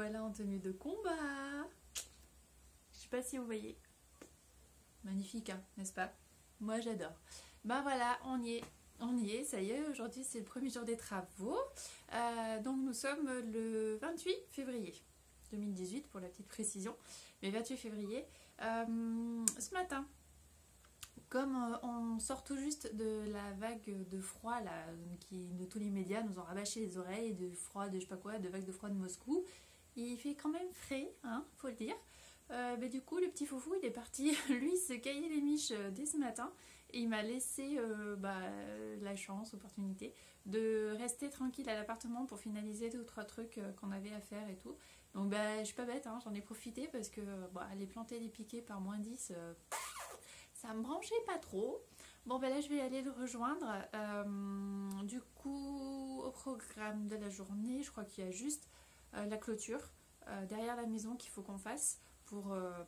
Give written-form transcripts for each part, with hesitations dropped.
voilà en tenue de combat. Je sais pas si vous voyez. Magnifique, hein, n'est-ce pas? Moi j'adore. Ben voilà, on y est, ça y est, aujourd'hui c'est le premier jour des travaux. Donc nous sommes le 28 février 2018 pour la petite précision, mais 28 février. Ce matin, comme on sort tout juste de la vague de froid là, qui de tous les médias nous ont rabâché les oreilles, de froid, de je sais pas quoi, de vague de froid de Moscou, il fait quand même frais, hein, faut le dire. Mais du coup le petit foufou il est parti lui se cailler les miches dès ce matin et il m'a laissé la chance, l'opportunité de rester tranquille à l'appartement pour finaliser 2 ou 3 trucs qu'on avait à faire et tout. Donc je suis pas bête, hein, j'en ai profité parce que aller planter les piquets par -10 ça me branchait pas trop. Bon là je vais aller le rejoindre. Du coup au programme de la journée je crois qu'il y a juste la clôture derrière la maison qu'il faut qu'on fasse.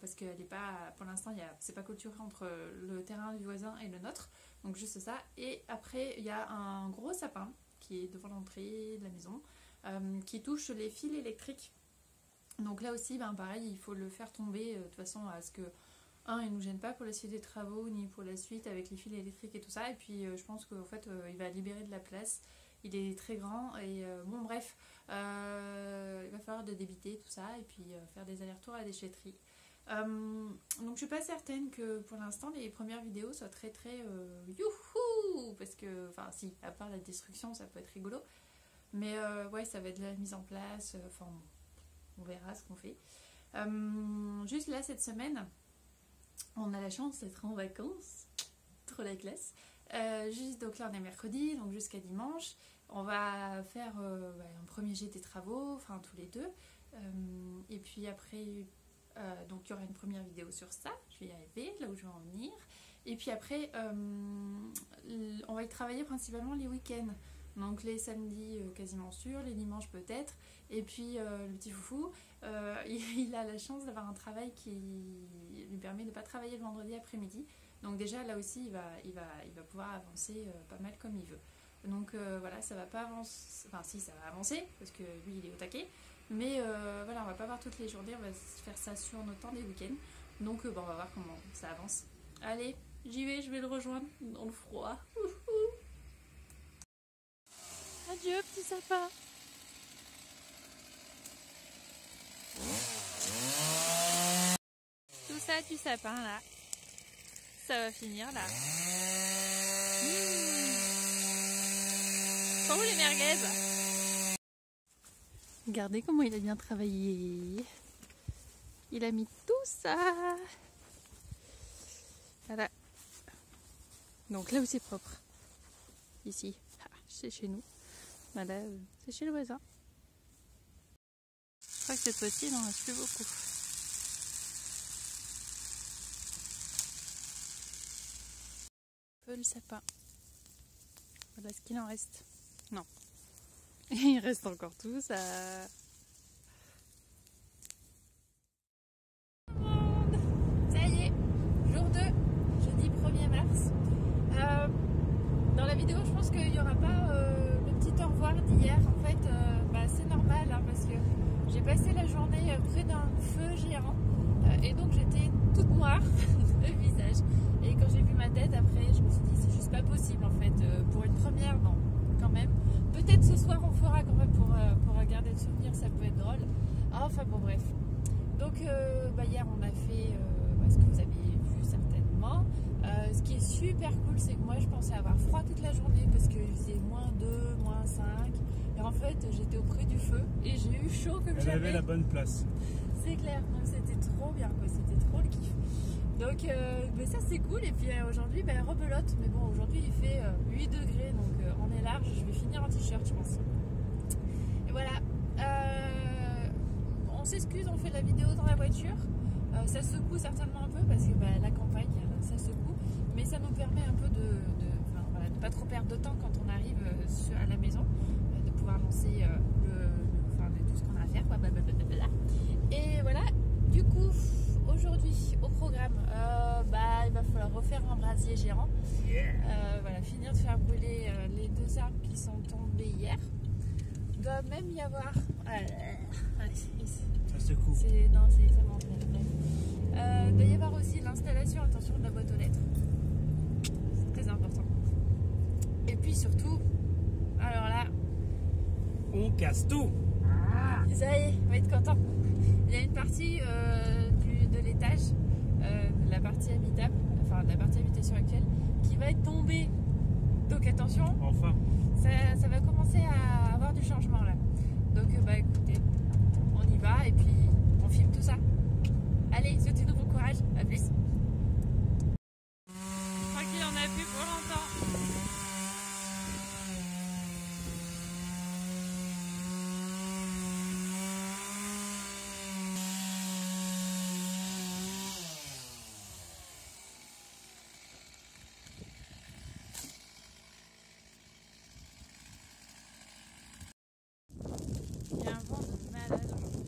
Parce qu'elle n'est pas, pour l'instant, c'est pas clôturé entre le terrain du voisin et le nôtre, donc juste ça. Et après, il y a un gros sapin qui est devant l'entrée de la maison, qui touche les fils électriques. Donc là aussi, pareil, il faut le faire tomber de toute façon à ce que, il ne nous gêne pas pour la suite des travaux, ni pour la suite avec les fils électriques et tout ça. Et puis, je pense qu'en fait, il va libérer de la place. Il est très grand et bon bref, il va falloir de débiter tout ça et puis faire des allers-retours à la déchetterie. Donc je suis pas certaine que pour l'instant les premières vidéos soient très youhou, parce que, enfin si, à part la destruction ça peut être rigolo, mais ouais ça va être de la mise en place, enfin on verra ce qu'on fait. Juste là cette semaine, on a la chance d'être en vacances, trop la classe. Juste donc là on est mercredi, donc jusqu'à dimanche on va faire un premier jet des travaux, enfin tous les deux, et puis après donc il y aura une première vidéo sur ça, je vais y arriver, là où je vais en venir, et puis après on va y travailler principalement les week-ends, donc les samedis quasiment sûr, les dimanches peut-être, et puis le petit foufou il a la chance d'avoir un travail qui lui permet de ne pas travailler le vendredi après-midi. Donc déjà là aussi il va pouvoir avancer pas mal comme il veut. Donc voilà, ça va pas avancer, enfin si ça va avancer parce que lui il est au taquet, mais voilà, on va pas voir toutes les journées, on va faire ça sur nos temps des week-ends. Donc on va voir comment ça avance. Allez, j'y vais, je vais le rejoindre dans le froid. Adieu petit sapin. Tout ça du sapin là. Ça va finir là. Sont où les merguez? Regardez comment il a bien travaillé. Il a mis tout ça. Voilà. Donc là où c'est propre. Ici. C'est chez nous. Voilà, c'est chez le voisin. Je crois que cette fois-ci il n'en reste plus beaucoup. Le sapin. Voilà ce qu'il en reste. Non. Il reste encore tout ça. Ça y est, jour 2, jeudi 1er mars. Dans la vidéo, je pense qu'il n'y aura pas le petit au revoir d'hier. En fait, c'est normal hein, parce que j'ai passé la journée près d'un feu géant et donc j'étais toute noire le visage. Et quand j'ai vu ma tête après, je me suis dit c'est juste pas possible en fait. Pour une première, non, quand même. Peut-être ce soir on fera quand même pour regarder le souvenir, ça peut être drôle. Enfin bon bref. Donc hier on a fait ce que vous avez vu certainement. Ce qui est super cool, c'est que moi je pensais avoir froid toute la journée parce qu'il faisait -2, -5. Et en fait j'étais auprès du feu et j'ai eu chaud comme jamais. Elle avait la bonne place. C'est clair, donc c'était trop bien quoi, c'était trop le kiff. Donc ça c'est cool. Et puis aujourd'hui rebelote, mais bon aujourd'hui il fait 8 degrés donc on est large, je vais finir en t-shirt je pense. Et voilà, on s'excuse, on fait la vidéo dans la voiture, ça secoue certainement un peu parce que la campagne ça secoue, mais ça nous permet un peu de pas trop perdre de temps quand on arrive à la maison, de pouvoir lancer tout ce qu'on a à faire, blablabla. Et voilà, du coup aujourd'hui au programme, il va falloir refaire un brasier géant. Voilà, finir de faire brûler les 2 arbres qui sont tombés hier. Il doit même y avoir... Ça secoue. Non, ça m'entraîne. Il doit y avoir aussi l'installation, attention, de la boîte aux lettres. C'est très important. Et puis surtout, alors là... On casse tout. Ça y est, on va être content. Il y a une partie de l'étage, de la partie habitable, enfin de la partie habitation actuelle, qui va être tombée. Donc attention, Enfin. ça va commencer à avoir du changement là. Donc bah écoutez, on y va et puis on filme tout ça. Allez, souhaitez-nous bon courage, à plus. Je crois qu'il en a plus pour longtemps. Il y a un vent de malade aujourd'hui.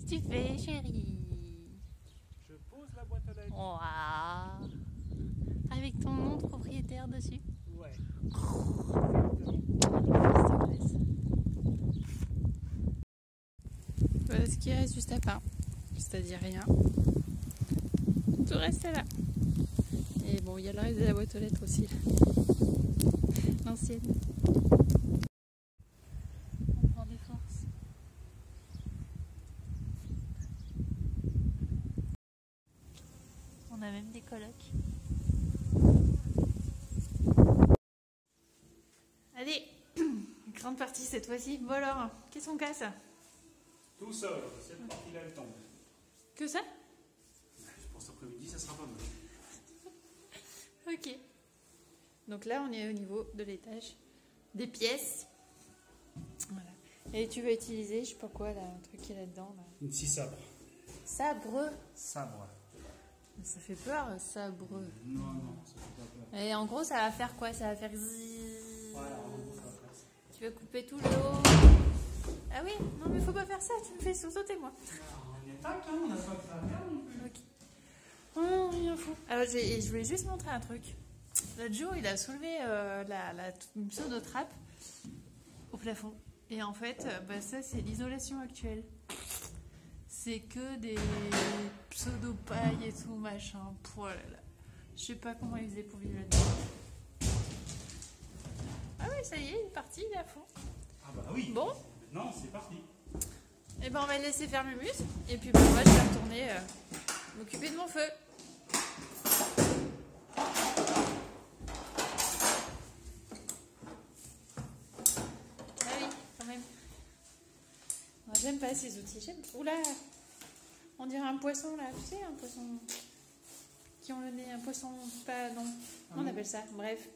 Qu'est-ce que tu fais, chérie? Je pose la boîte à lettres. Waouh! Avec ton nom de propriétaire dessus. Ouais. Voilà ce qui reste juste à part. C'est-à-dire rien. Tout reste là. Et bon, il y a le reste de la boîte aux lettres aussi. L'ancienne. On prend des forces. On a même des colocs. Allez, grande partie cette fois-ci. Bon alors, qu'est-ce qu'on casse? Tout seul, cette partie-là elle tombe. Que ça? Je pense après-midi ça sera pas mal. Ok. Donc là, on est au niveau de l'étage des pièces. Voilà. Et tu vas utiliser, je sais pas quoi, là, un truc qui est là-dedans. Là. Une scie sabre. Sabre. Sabre. Ça fait peur, sabre. Non, ça fait pas peur. Et en gros, ça va faire quoi? Ça va faire zzzz. Voilà, en gros, ça va faire ça. Tu vas couper tout le haut. Ah oui? Non, mais faut pas faire ça, tu me fais sursauter, moi. On est tac, hein, on n'a pas que ça à faire non plus. Ok. Oh, rien fou. Alors, je voulais juste montrer un truc. L'autre jour, il a soulevé une pseudo-trappe au plafond. Et en fait, bah, ça, c'est l'isolation actuelle. C'est que des pseudo-pailles et tout, machin. Oh là là. Je sais pas comment il faisait pour vivre là-dedans. Ah oui, ça y est, il est parti, il est à fond. Ah bah oui. Bon. Maintenant, c'est parti. Et ben on va le laisser faire Mumus. Et puis ben, moi, je vais retourner m'occuper de mon feu. Ah oui, quand même. J'aime pas ces outils. Oula! On dirait un poisson là, tu sais, un poisson qui ont le nez, un poisson pas non. On appelle ça, bref.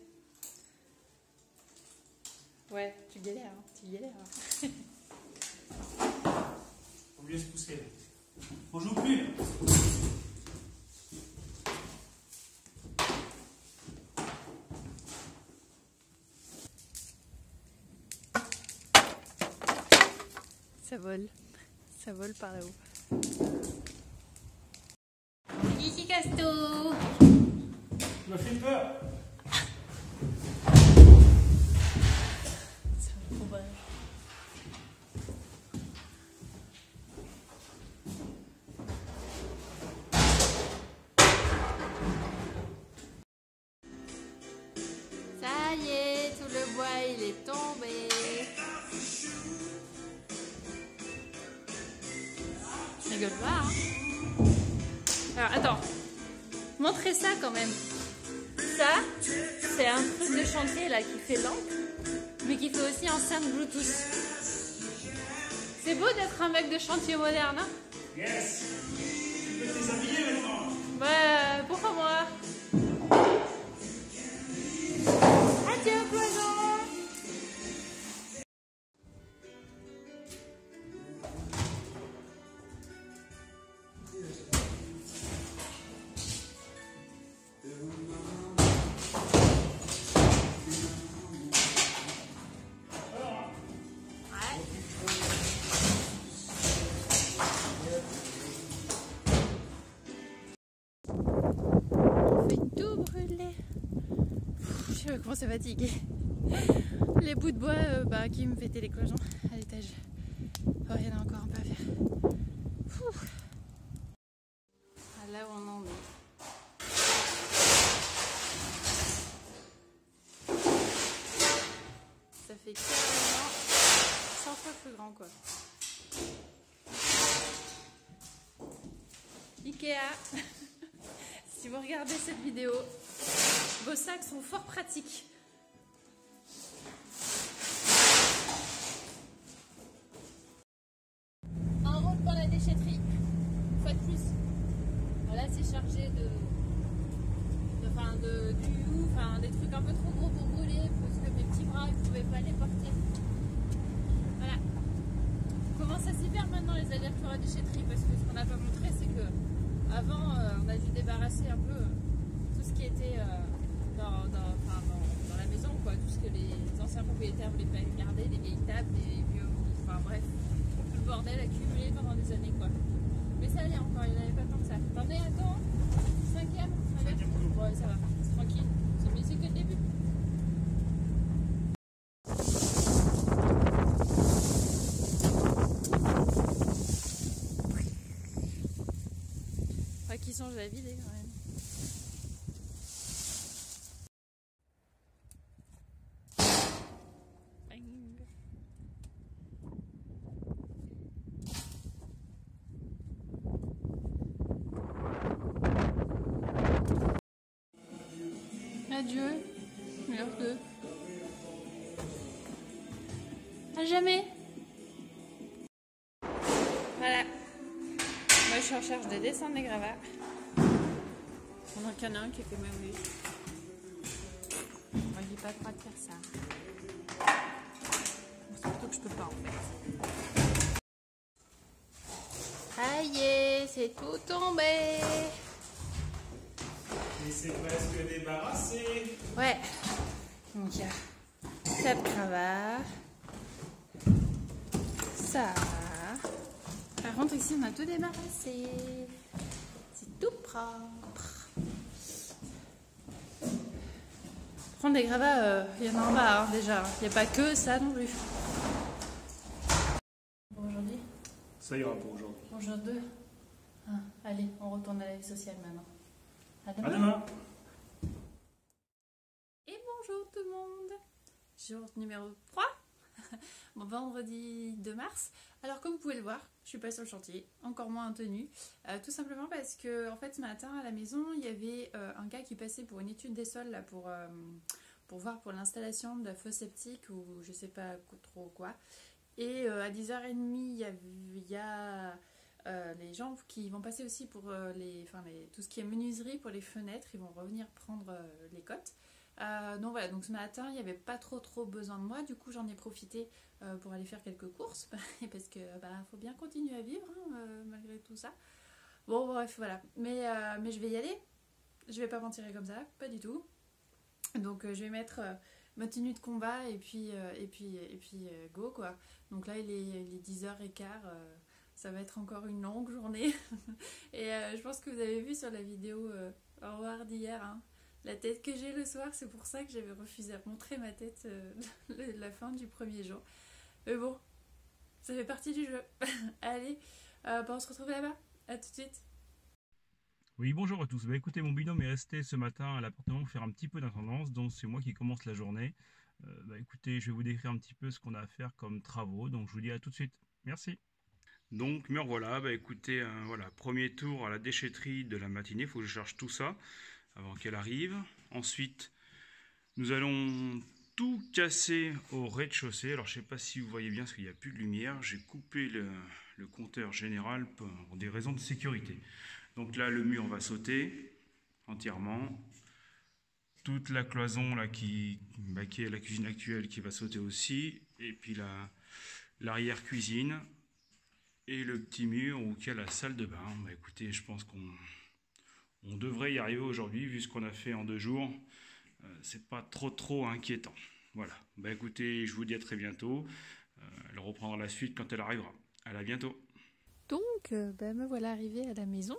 Ouais, tu galères, hein. Tu galères. Hein. Faut mieux se pousser. On joue plus. Ça vole par là-haut. Ici Casto. Tu m'as fait peur. C'est trop bon. Ça y est, tout le bois il est tombé. Rigole pas, hein. Alors attends, montrez ça quand même. Ça, c'est un truc de chantier là qui fait lampe, mais qui fait aussi enceinte Bluetooth. C'est beau d'être un mec de chantier moderne, hein? Yes. Tu peux te déshabiller maintenant. Bah, pourquoi moi? Adieu, poison! brûlé. Je commence à fatiguer. Les bouts de bois qui me fêtaient les cloisons à l'étage. Oh, il y en a encore un peu à faire. Ah, là où on en est. Ça fait carrément 100 fois plus grand quoi. Ikea. Si vous regardez cette vidéo, vos sacs sont fort pratiques. En route pour la déchetterie. Une fois de plus. Voilà, c'est chargé de des trucs un peu trop gros pour brûler parce que mes petits bras ils pouvaient pas les porter. Voilà. On commence à s'y faire maintenant les allers-retours à la déchetterie parce que ce qu'on n'a pas montré c'est que avant on a dû débarrasser un peu tout ce qui était dans la maison quoi, tout ce que les anciens propriétaires voulaient pas garder, les vieilles tables, les vieux, enfin bref, tout le bordel accumulé pendant des années quoi. Mais ça allait encore, il n'y en avait pas tant que ça. T'en es à ton 5e? Ouais, ça va, c'est tranquille. Mais c'est que le début. Pas qui change la vie, quand même. Bang. Adieu, numéro 2. À jamais. Voilà. Moi je suis en charge de descendre les gravats. Pendant qu'il y en a un qui fait même lui. Moi j'ai pas le droit de faire ça. Surtout que je peux pas en fait. Aïe, c'est tout tombé. Et c'est presque débarrassé. Ouais. Donc il y a cette cravate. Ça. Par contre ici on a tout débarrassé. C'est tout propre. Prendre des gravats, il y en a en bas hein, déjà. Il n'y a pas que ça non plus. Pour aujourd'hui. Ça ira pour aujourd'hui. Bonjour 2. Ah, allez, on retourne à la vie sociale maintenant. À demain. À demain. Et bonjour tout le monde. Jour numéro 3. Bon, vendredi 2 mars. Alors comme vous pouvez le voir, je suis pas sur le chantier, encore moins en tenue. Tout simplement parce que en fait ce matin à la maison, il y avait un gars qui passait pour une étude des sols là, pour voir pour l'installation de la fosse septique ou je sais pas trop quoi. Et à 10h30, il y a les gens qui vont passer aussi pour tout ce qui est menuiserie pour les fenêtres, ils vont revenir prendre les cotes. Donc voilà, donc ce matin il n'y avait pas trop besoin de moi, du coup j'en ai profité pour aller faire quelques courses parce que faut bien continuer à vivre hein, malgré tout ça. Bon bref voilà, mais je vais y aller, je vais pas m'en tirer comme ça, pas du tout. Donc je vais mettre ma tenue de combat et puis go quoi. Donc là il est 10h15, ça va être encore une longue journée. Et je pense que vous avez vu sur la vidéo au revoir d'hier hein, la tête que j'ai le soir, c'est pour ça que j'avais refusé à montrer ma tête la fin du premier jour. Mais bon, ça fait partie du jeu. Allez, on se retrouve là-bas. À tout de suite. Oui, bonjour à tous. Écoutez, mon binôme est resté ce matin à l'appartement pour faire un petit peu d'intendance, donc c'est moi qui commence la journée. Écoutez, je vais vous décrire un petit peu ce qu'on a à faire comme travaux, donc je vous dis à tout de suite. Merci. Donc me revoilà, écoutez, voilà, premier tour à la déchetterie de la matinée, il faut que je charge tout ça avant qu'elle arrive. Ensuite, nous allons tout casser au rez-de-chaussée. Alors je ne sais pas si vous voyez bien parce qu'il n'y a plus de lumière. J'ai coupé le compteur général pour des raisons de sécurité. Donc là, le mur va sauter entièrement. Toute la cloison là, qui est la cuisine actuelle qui va sauter aussi. Et puis l'arrière-cuisine. Et le petit mur où il y a la salle de bain. Écoutez, je pense qu'on devrait y arriver aujourd'hui vu ce qu'on a fait en 2 jours. C'est pas trop inquiétant. Voilà. Écoutez, je vous dis à très bientôt. Elle reprendra la suite quand elle arrivera. À bientôt. Donc, me voilà arrivée à la maison.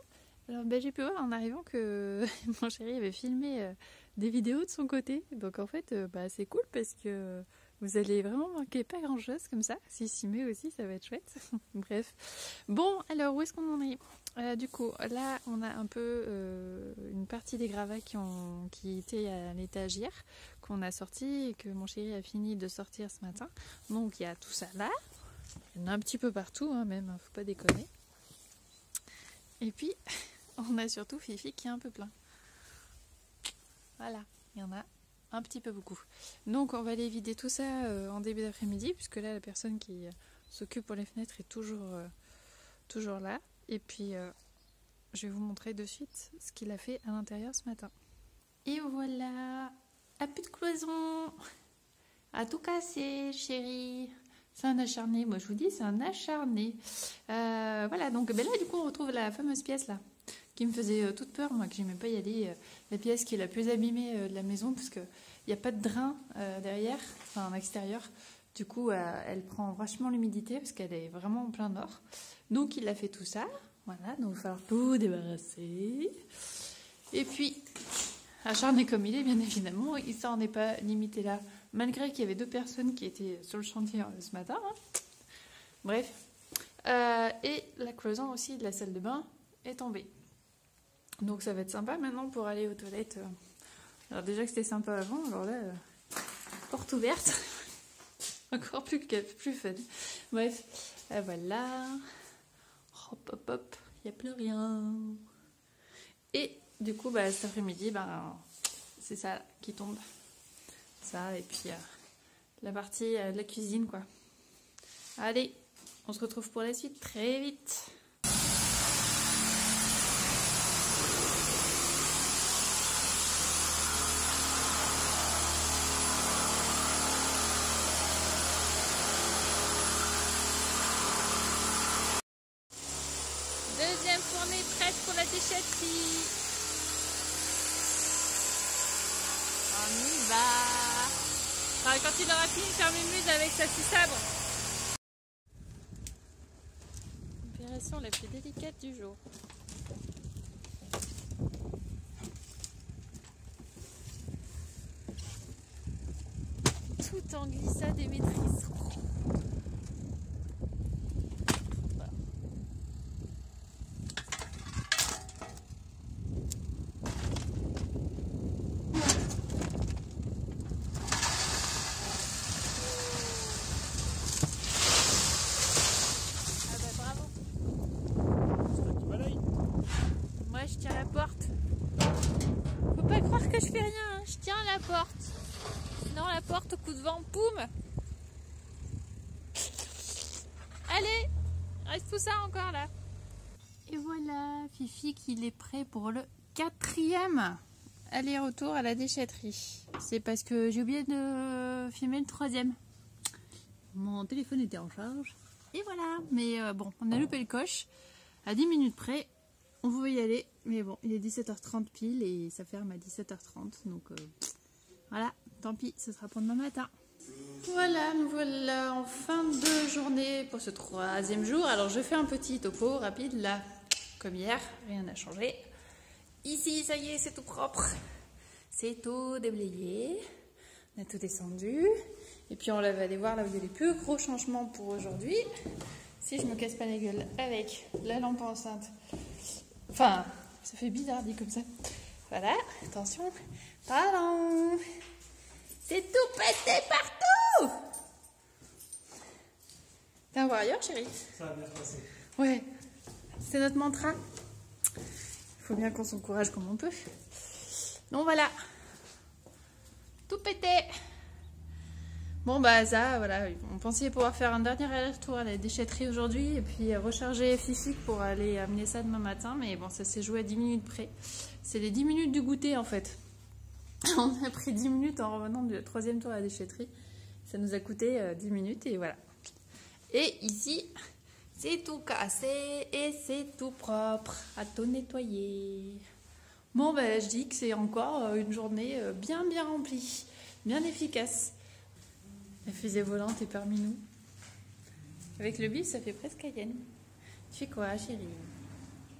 Alors j'ai pu voir en arrivant que mon chéri avait filmé des vidéos de son côté. Donc en fait, c'est cool parce que vous allez vraiment manquer pas grand chose comme ça. S'il s'y met aussi, ça va être chouette. Bref. Bon, alors où est-ce qu'on en est? Du coup, là, on a un peu une partie des gravats qui étaient à l'étagère, qu'on a sorti et que mon chéri a fini de sortir ce matin. Donc il y a tout ça là. Il y en a un petit peu partout, hein, même, faut pas déconner. Et puis, on a surtout Fifi qui est un peu plein. Voilà, il y en a un petit peu beaucoup. Donc on va aller vider tout ça en début d'après-midi, puisque là la personne qui s'occupe pour les fenêtres est toujours là. Et puis je vais vous montrer de suite ce qu'il a fait à l'intérieur ce matin. Et voilà, à plus de cloison, à tout casser, chérie. C'est un acharné, moi je vous dis, c'est un acharné. Voilà, donc là du coup on retrouve la fameuse pièce là, qui me faisait toute peur, moi que j'aimais pas y aller. La pièce qui est la plus abîmée de la maison, parce qu'il n'y a pas de drain derrière, enfin en extérieur. Du coup, elle prend vachement l'humidité, parce qu'elle est vraiment en plein nord. Donc il a fait tout ça, voilà, donc il va falloir tout débarrasser. Et puis, acharné comme il est, bien évidemment, il s'en est pas limité là, malgré qu'il y avait 2 personnes qui étaient sur le chantier ce matin. Hein. Bref. Et la cloison aussi de la salle de bain est tombée. Donc ça va être sympa maintenant pour aller aux toilettes. Alors déjà que c'était sympa avant, alors là, porte ouverte. Encore plus fun. Bref, voilà. Hop, hop, hop, il n'y a plus rien. Et du coup, cet après-midi, c'est ça qui tombe. Ça, et puis la partie de la cuisine, quoi. Allez, on se retrouve pour la suite très vite. Deuxième fournée prête pour la déchetterie. On y va. Enfin, quand il aura fini de faire mémuse avec sa scie sabre. Opération la plus délicate du jour. Tout en glissade et maîtrise. Je tiens la porte. Faut pas croire que je fais rien, hein. Je tiens la porte. Sinon la porte au coup de vent, poum. Allez, reste tout ça encore là. Et voilà, Fifi qu'il est prêt pour le 4e aller-retour à la déchetterie. C'est parce que j'ai oublié de filmer le 3e. Mon téléphone était en charge. Et voilà, mais bon, on a loupé le coche. À 10 minutes près. On pouvait y aller, mais bon, il est 17h30 pile et ça ferme à 17h30. Donc voilà, tant pis, ce sera pour demain matin. Voilà, nous voilà en fin de journée pour ce 3e jour. Alors je fais un petit topo rapide là, comme hier, rien n'a changé. Ici, ça y est, c'est tout propre. C'est tout déblayé. On a tout descendu. Et puis on va aller voir là où il y a les plus gros changements pour aujourd'hui. Si je me casse pas la gueule avec la lampe enceinte. Enfin, ça fait bizarre dit comme ça. Voilà, attention. Pardon. C'est tout pété partout. T'es un warrior, chérie? Ça va bien se passer. Ouais, c'est notre mantra. Il faut bien qu'on s'encourage comme on peut. Donc voilà. Tout pété. Bon ça, voilà, on pensait pouvoir faire un dernier aller-retour à la déchetterie aujourd'hui et puis recharger Fifi pour aller amener ça demain matin, mais bon, ça s'est joué à 10 minutes près. C'est les 10 minutes du goûter en fait. On a pris 10 minutes en revenant du 3e tour à la déchetterie. Ça nous a coûté 10 minutes et voilà. Et ici, c'est tout cassé et c'est tout propre, à tout nettoyer. Bon, je dis que c'est encore une journée bien remplie, bien efficace. La fusée volante est parmi nous. Avec le bus, ça fait presque Cayenne. Tu fais quoi, chérie?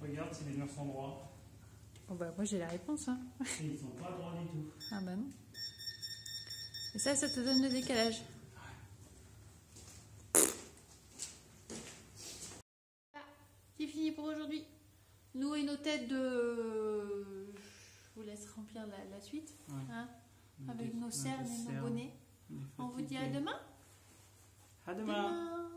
Regarde si les murs sont droits. Bon bah moi j'ai la réponse. Hein. Et ils sont pas droits du tout. Ah bah non. Et ça te donne le décalage. Ah, c'est fini pour aujourd'hui. Nous et nos têtes de... Je vous laisse remplir la suite. Ouais. Hein, avec nos cernes et nos bonnets. On vous dit à demain. À demain.